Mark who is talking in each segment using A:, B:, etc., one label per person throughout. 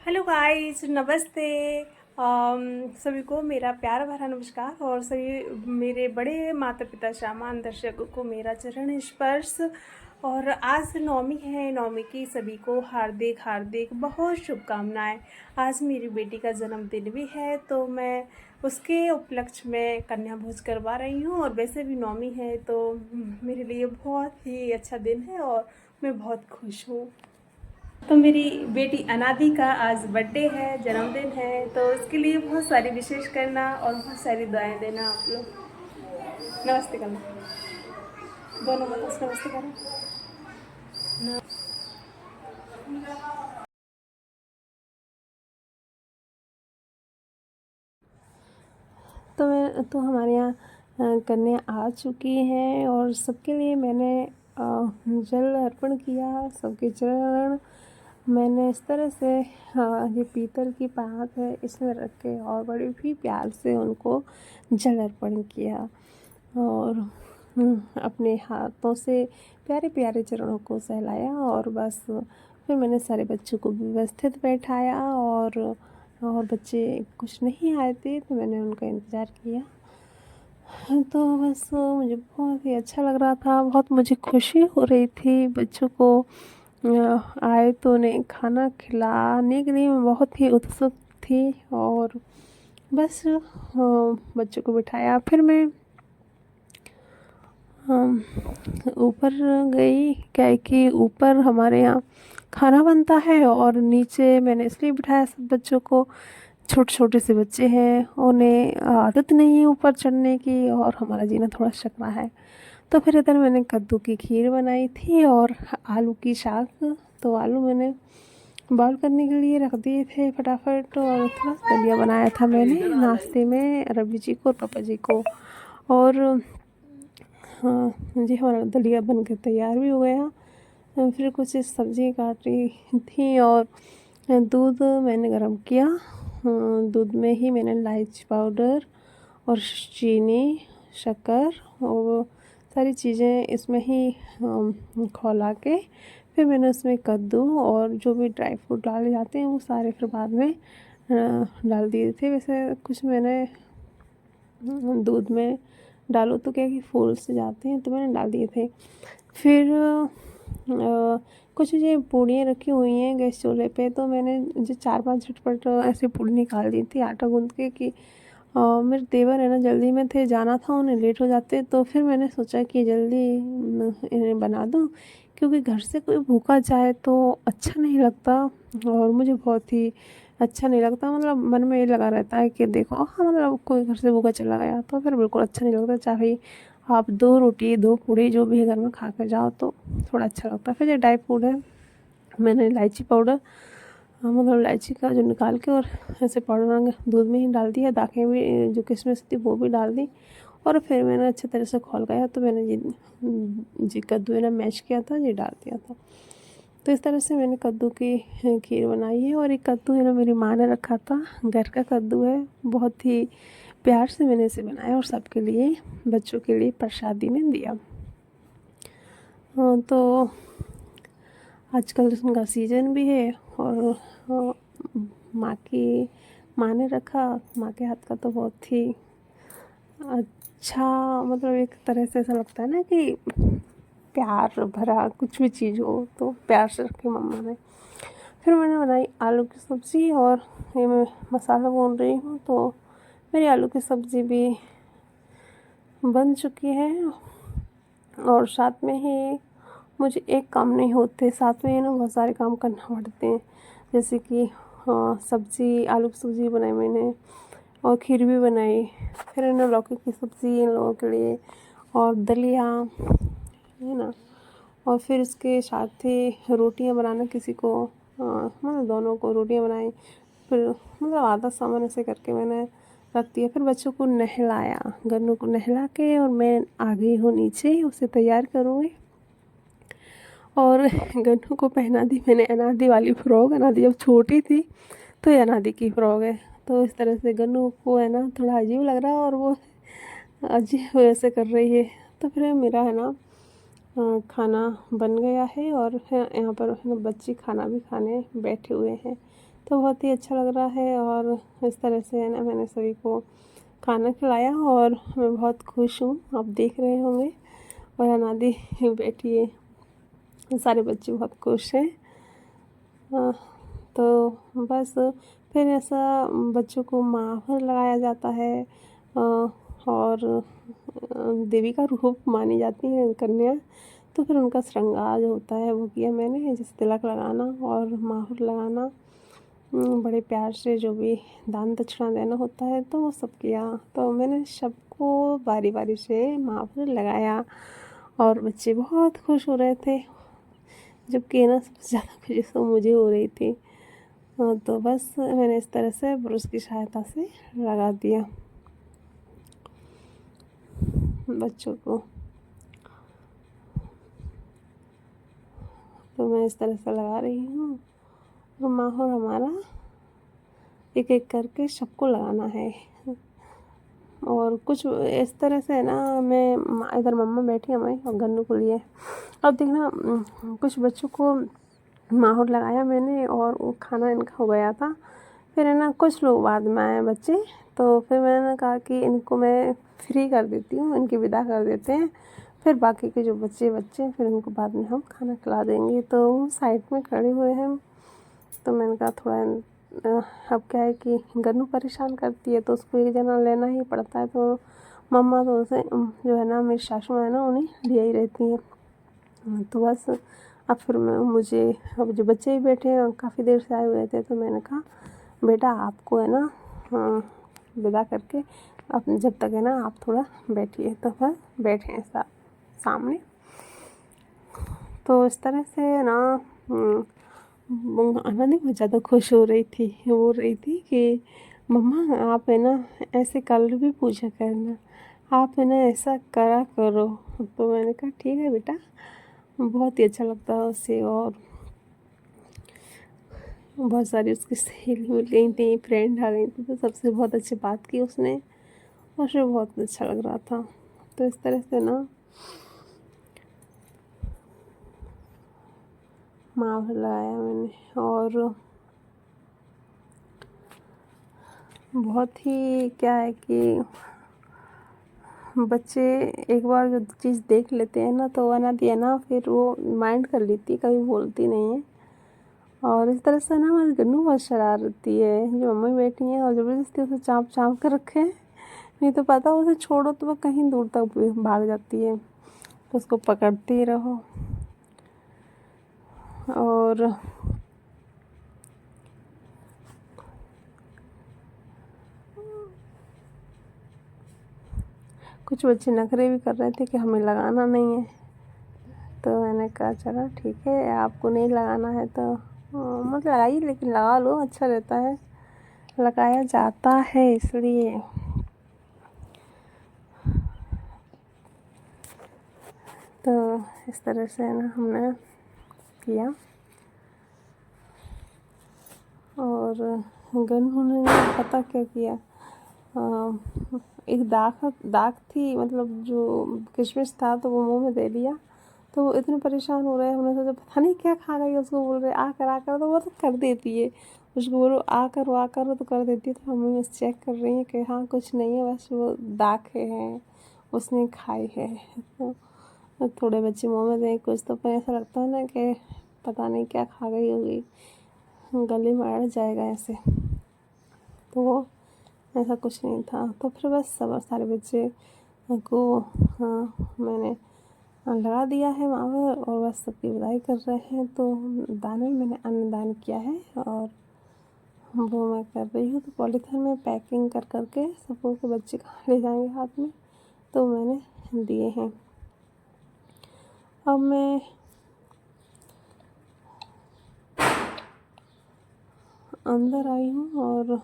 A: Hello guys, नमस्ते। सभी को मेरा प्यार भरा नमस्कार और सभी मेरे बड़े माता पिता सामान दर्शकों को मेरा चरण स्पर्श। और आज नवमी है, नवमी की सभी को हार्दिक हार्दिक बहुत शुभकामनाएं। आज मेरी बेटी का जन्मदिन भी है तो मैं उसके उपलक्ष्य में कन्या भोज करवा रही हूँ। और वैसे भी नवमी है तो मेरे लिए बहुत ही अच्छा दिन है और मैं बहुत खुश हूँ। तो मेरी बेटी अनादि का आज बर्थडे है, जन्मदिन है, तो उसके लिए बहुत सारी विशेष करना और बहुत सारी दुआएं देना। आप लोग नमस्ते करना, दोनों मतलब से नमस्ते करो। तो हमारे यहाँ कन्या आ चुकी हैं और सबके लिए मैंने जल अर्पण किया। सबके चरण मैंने इस तरह से ये पीतल की पात है इसमें रख के और बड़े भी प्यार से उनको जल अर्पण किया। और अपने हाथों से प्यारे प्यारे चरणों को सहलाया और बस फिर मैंने सारे बच्चों को व्यवस्थित बैठाया। और बच्चे कुछ नहीं आए थे तो मैंने उनका इंतज़ार किया। तो बस मुझे बहुत ही अच्छा लग रहा था, बहुत मुझे खुशी हो रही थी। बच्चों को आए तो उन्हें खाना खिलाने के लिए मैं बहुत ही उत्सुक थी। और बस बच्चों को बिठाया, फिर मैं ऊपर गई। क्या है कि ऊपर हमारे यहाँ खाना बनता है और नीचे मैंने इसलिए बिठाया सब बच्चों को। छोटे छोटे से बच्चे हैं, उन्हें आदत नहीं है ऊपर चढ़ने की और हमारा जीना थोड़ा सकरा है। तो फिर इधर मैंने कद्दू की खीर बनाई थी और आलू की साग। तो आलू मैंने बॉईल करने के लिए रख दिए थे फटाफट। और थोड़ा सा दलिया बनाया था मैंने नाश्ते में रवि जी को और पापा जी को। और हाँ जी, हमारा दलिया बन के तैयार भी हो गया। फिर कुछ सब्ज़ी काट रही थी और दूध मैंने गर्म किया। दूध में ही मैंने इलायची पाउडर और चीनी, शक्कर और सारी चीज़ें इसमें ही खौला के फिर मैंने उसमें कद्दू और जो भी ड्राई फ्रूट डाले जाते हैं वो सारे फिर बाद में डाल दिए थे। वैसे कुछ मैंने दूध में डालो तो क्या कि फूल से जाते हैं तो मैंने डाल दिए थे। फिर कुछ ये पूड़ियाँ रखी हुई हैं गैस चूल्हे पे, तो मैंने जो 4-5 झटपट ऐसे पूड़ी निकाल दी थी आटा गूँथ के कि मेरे देवर है ना जल्दी में थे, जाना था उन्हें, लेट हो जाते। तो फिर मैंने सोचा कि जल्दी इन्हें बना दूँ, क्योंकि घर से कोई भूखा जाए तो अच्छा नहीं लगता। और मुझे बहुत ही अच्छा नहीं लगता, मतलब मन में ये लगा रहता है कि देखो हाँ, मतलब कोई घर से भूखा चला गया तो फिर बिल्कुल अच्छा नहीं लगता। चाहे आप 2 रोटी 2 पूड़ी जो भी है घर में खा कर जाओ तो थोड़ा अच्छा लगता है। फिर ये ड्राई फ्रूट है, मैंने इलायची पाउडर मतलब इलायची का जो निकाल के और ऐसे पाउडर दूध में ही डाल दिया। दाखें भी जो किशमिश थी वो भी डाल दी और फिर मैंने अच्छे तरह से खौल गया तो मैंने जी कद्दू है ना मैश किया था ये डाल दिया था। तो इस तरह से मैंने कद्दू की खीर बनाई है। और एक कद्दू है ना मेरी माँ ने रखा था, घर का कद्दू है, बहुत ही प्यार से मैंने इसे बनाया और सबके लिए बच्चों के लिए प्रसादी में दिया। तो आजकल उसका सीज़न भी है और माँ ने रखा। माँ के हाथ का तो बहुत ही अच्छा, मतलब एक तरह से ऐसा लगता है ना कि प्यार भरा कुछ भी चीज़ हो तो प्यार से रखी मम्मा ने। फिर मैंने बनाई आलू की सब्ज़ी और ये मैं मसाला भून रही हूँ तो मेरी आलू की सब्ज़ी भी बन चुकी है। और साथ में ही मुझे एक काम नहीं होते, साथ में ना बहुत सारे काम करना पड़ते हैं। जैसे कि सब्ज़ी, आलू की सब्ज़ी बनाई मैंने और खीर भी बनाई। फिर है ना लौकी की सब्ज़ी इन लोगों के लिए और दलिया है ना। और फिर इसके साथ ही रोटियां बनाना किसी को, मतलब दोनों को रोटियां बनाई। फिर मतलब आधा सामान ऐसे करके मैंने रख दिया। फिर बच्चों को नहलाया, गन्नू को नहला के और मैं आ गई हूँ नीचे, उसे तैयार करूँगी। और गन्नू को पहना दी मैंने अनादि वाली फ़्रॉक। अनादि जब छोटी थी तो ये अनादि की फ़्रॉक है। तो इस तरह से गन्नू को है ना थोड़ा अजीब लग रहा है और वो अजीब वैसे कर रही है। तो फिर मेरा है ना खाना बन गया है और यहाँ पर है ना बच्चे खाना भी खाने बैठे हुए हैं। तो बहुत ही अच्छा लग रहा है। और इस तरह से है ना मैंने सभी को खाना खिलाया और मैं बहुत खुश हूँ, आप देख रहे होंगे। और अनादी बैठी है, सारे बच्चे बहुत खुश हैं। तो बस फिर ऐसा बच्चों को माहौर लगाया जाता है और देवी का रूप मानी जाती है कन्या। तो फिर उनका श्रृंगार जो होता है वो किया मैंने, जैसे तिलक लगाना और माहौर लगाना, बड़े प्यार से जो भी दान दक्षिणा देना होता है तो वो सब किया। तो मैंने सबको बारी बारी से माहौर लगाया और बच्चे बहुत खुश हो रहे थे, जबकि ना सबसे ज़्यादा खुशी तो मुझे हो रही थी। तो बस मैंने इस तरह से ब्रश की सहायता से लगा दिया बच्चों को। तो मैं इस तरह से लगा रही हूँ। और माहौर हमारा एक एक करके सबको लगाना है। और कुछ इस तरह से है ना, मैं इधर मम्मा बैठी हमारी और गन्नू को लिए। अब देखना कुछ बच्चों को माहौर लगाया मैंने और वो खाना इनका हो गया था। फिर है ना कुछ लोग बाद में आए बच्चे, तो फिर मैंने कहा कि इनको मैं फ्री कर देती हूँ, इनकी विदा कर देते हैं, फिर बाकी के जो बच्चे फिर उनको बाद में हम खाना खिला देंगे। तो वो साइड में खड़े हुए हैं। तो मैंने कहा थोड़ा अब क्या है कि गन्नू परेशान करती है तो उसको एक जना लेना ही पड़ता है। तो मम्मा तो उसे जो है ना मेरी सासू माँ है ना उन्हें लिया ही रहती हैं। तो बस अब फिर मुझे अब जो बच्चे ही बैठे हैं काफ़ी देर से आए हुए थे, तो मैंने कहा बेटा आपको है ना विदा करके अब जब तक है ना आप थोड़ा बैठिए। तो फिर बैठे हैं सामने। तो इस तरह से है ना आनंदी बहुत ज़्यादा खुश हो रही थी, बोल रही थी कि मम्मा आप है ना ऐसे कल भी पूजा करना, आप है ना ऐसा करा करो। तो मैंने कहा ठीक है बेटा, बहुत ही अच्छा लगता है उसे। और बहुत सारी उसकी सहेली मिल गई थी, फ्रेंड आ गई थी, तो सबसे बहुत अच्छी बात की उसने और उसे बहुत अच्छा लग रहा था। तो इस तरह से ना माहौर लगाया मैंने। और बहुत ही क्या है कि बच्चे एक बार जो चीज़ देख लेते हैं ना तो अनादी है ना फिर वो माइंड कर लेती है, कभी बोलती नहीं है। और इस तरह से ना हमारी गन्नू बहुत शरारती है, जो मम्मी बैठी हैं और ज़बरदस्ती उसे चाँप चाँप कर रखे हैं, नहीं तो पता उसे छोड़ो तो वो कहीं दूर तक भाग जाती है, तो उसको पकड़ते ही रहो। और कुछ बच्चे नखरे भी कर रहे थे कि हमें लगाना नहीं है। तो मैंने कहा चलो ठीक है, आपको नहीं लगाना है तो मत लगाइए, लेकिन लगा लो, अच्छा रहता है, लगाया जाता है इसलिए। तो इस तरह से है ना हमने किया। और गन्नू ने पता क्या किया, एक दाग थी, मतलब जो किशमिश था तो वो मुंह में दे लिया। तो वो इतने परेशान हो रहे हैं, हमने सोचा पता नहीं क्या खा गई, उसको बोल रहे आकर तो वो तो कर देती है, उसको बोलो आकर वो तो कर देती है। तो मम्मी बस चेक कर रही है कि हाँ कुछ नहीं है, बस वो दाग है उसने खाई है। तो थोड़े बच्चे मुँह में दें कुछ, तो फिर ऐसा लगता है ना कि पता नहीं क्या खा गई होगी, गले में अड़ जाएगा ऐसे। तो वो ऐसा कुछ नहीं था। तो फिर बस सब सारे बच्चे को मैंने लगा दिया है माहौर और बस सबकी विदाई कर रहे हैं। तो दान में मैंने अन्न दान किया है और वो मैं कर रही हूँ। तो पॉलीथिन में पैकिंग कर करके सबको के बच्चे कहाँ ले जाएंगे हाथ में, तो मैंने दिए हैं। अब मैं अंदर आई हूँ और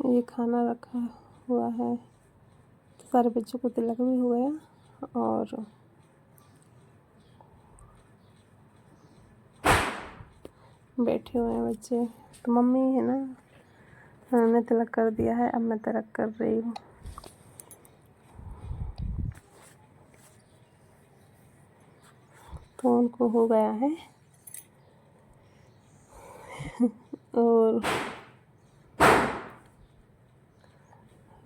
A: ये खाना रखा हुआ है, तो सारे बच्चों को तिलक भी हो गया और बैठे हुए हैं बच्चे। तो मम्मी है ना मैंने तिलक कर दिया है, अब मैं तिलक कर रही हूँ। तो उनको हो गया है और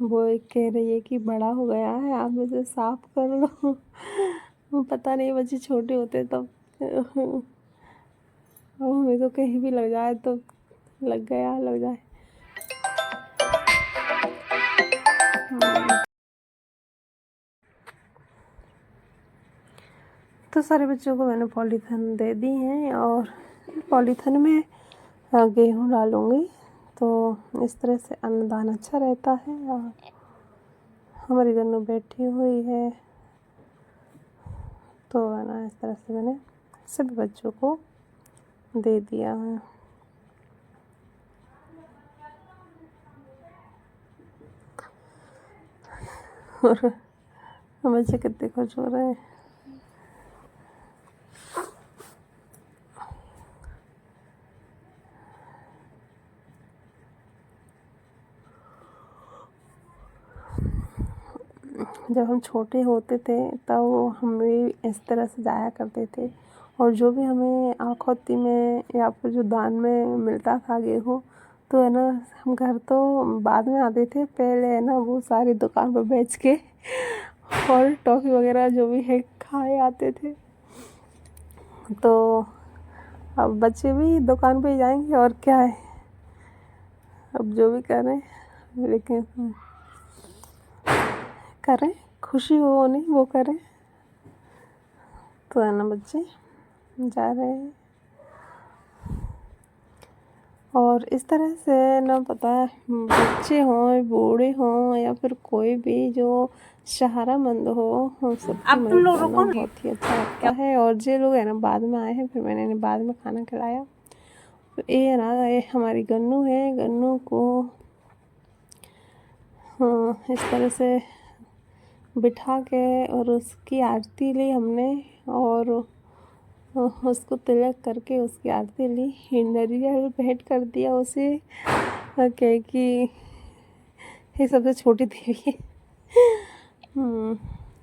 A: वो एक कह रही है कि बड़ा हो गया है, आप इसे साफ कर लो। पता नहीं बच्चे छोटे होते तब हमें तो कहीं भी लग जाए तो लग गया, लग जाए। तो सारे बच्चों को मैंने पॉलीथिन दे दी हैं और पॉलीथिन में गेहूँ डालूँगी, तो इस तरह से अन्नदान अच्छा रहता है। और हमारी गन्नू बैठी हुई है, तो है ना, इस तरह से मैंने सभी बच्चों को दे दिया है। और बच्चे कितने खुश हो रहे हैं। जब हम छोटे होते थे तब हम भी इस तरह से जाया करते थे, और जो भी हमें आखोती में या फिर जो दान में मिलता था गेहूँ, तो है ना, हम घर तो बाद में आते थे, पहले है ना वो सारी दुकान पर बेच के और टॉफ़ी वगैरह जो भी है खाए आते थे। तो अब बच्चे भी दुकान पे जाएंगे और क्या है, अब जो भी करें, लेकिन करें, खुशी हो नहीं वो करें। तो है ना, बच्चे जा रहे हैं। और इस तरह से ना, पता है, बच्चे हों, बूढ़े हों, या फिर कोई भी जो सहारामंद हो, हम सबकी मदद करना बहुत ही अच्छा लगता है। और जो लोग है ना बाद में आए हैं, फिर मैंने इन्हें बाद में खाना खिलाया। तो ये है ना, ये हमारी गन्नू है, गन्नू को इस तरह से बिठा के और उसकी आरती ली हमने, और उसको तिलक करके उसकी आरती ली, नारियल भेंट कर दिया उसे, क्या कि ये सबसे छोटी देवी है।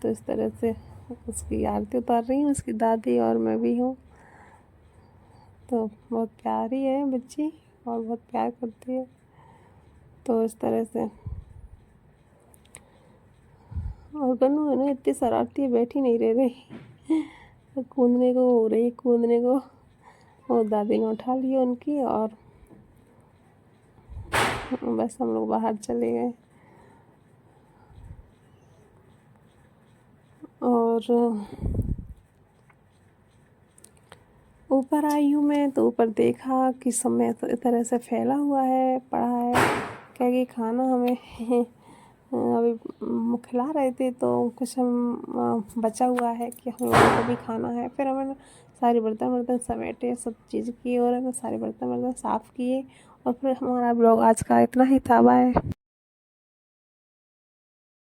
A: तो इस तरह से उसकी आरती उतार रही हूँ, उसकी दादी और मैं भी हूँ। तो बहुत प्यारी है बच्ची और बहुत प्यार करती है। तो इस तरह से, और गन्नू है ना इतनी शरारती है, बैठी नहीं रह रही, कूदने को हो रही, कूदने को। और दादी ने उठा लिया उनकी, और बस हम लोग बाहर चले गए। और ऊपर आई हूँ मैं, तो ऊपर देखा कि सब में इस तरह से फैला हुआ है, पड़ा है, क्या कि खाना हमें अभी खिला रहे थे, तो कुछ हम बचा हुआ है कि हम लोगों को भी खाना है। फिर हमें सारे बर्तन समेटे, सब चीज़ किए, और हमें सारे बर्तन साफ़ किए। और फिर हमारा ब्लॉग आज का इतना ही था। बाय।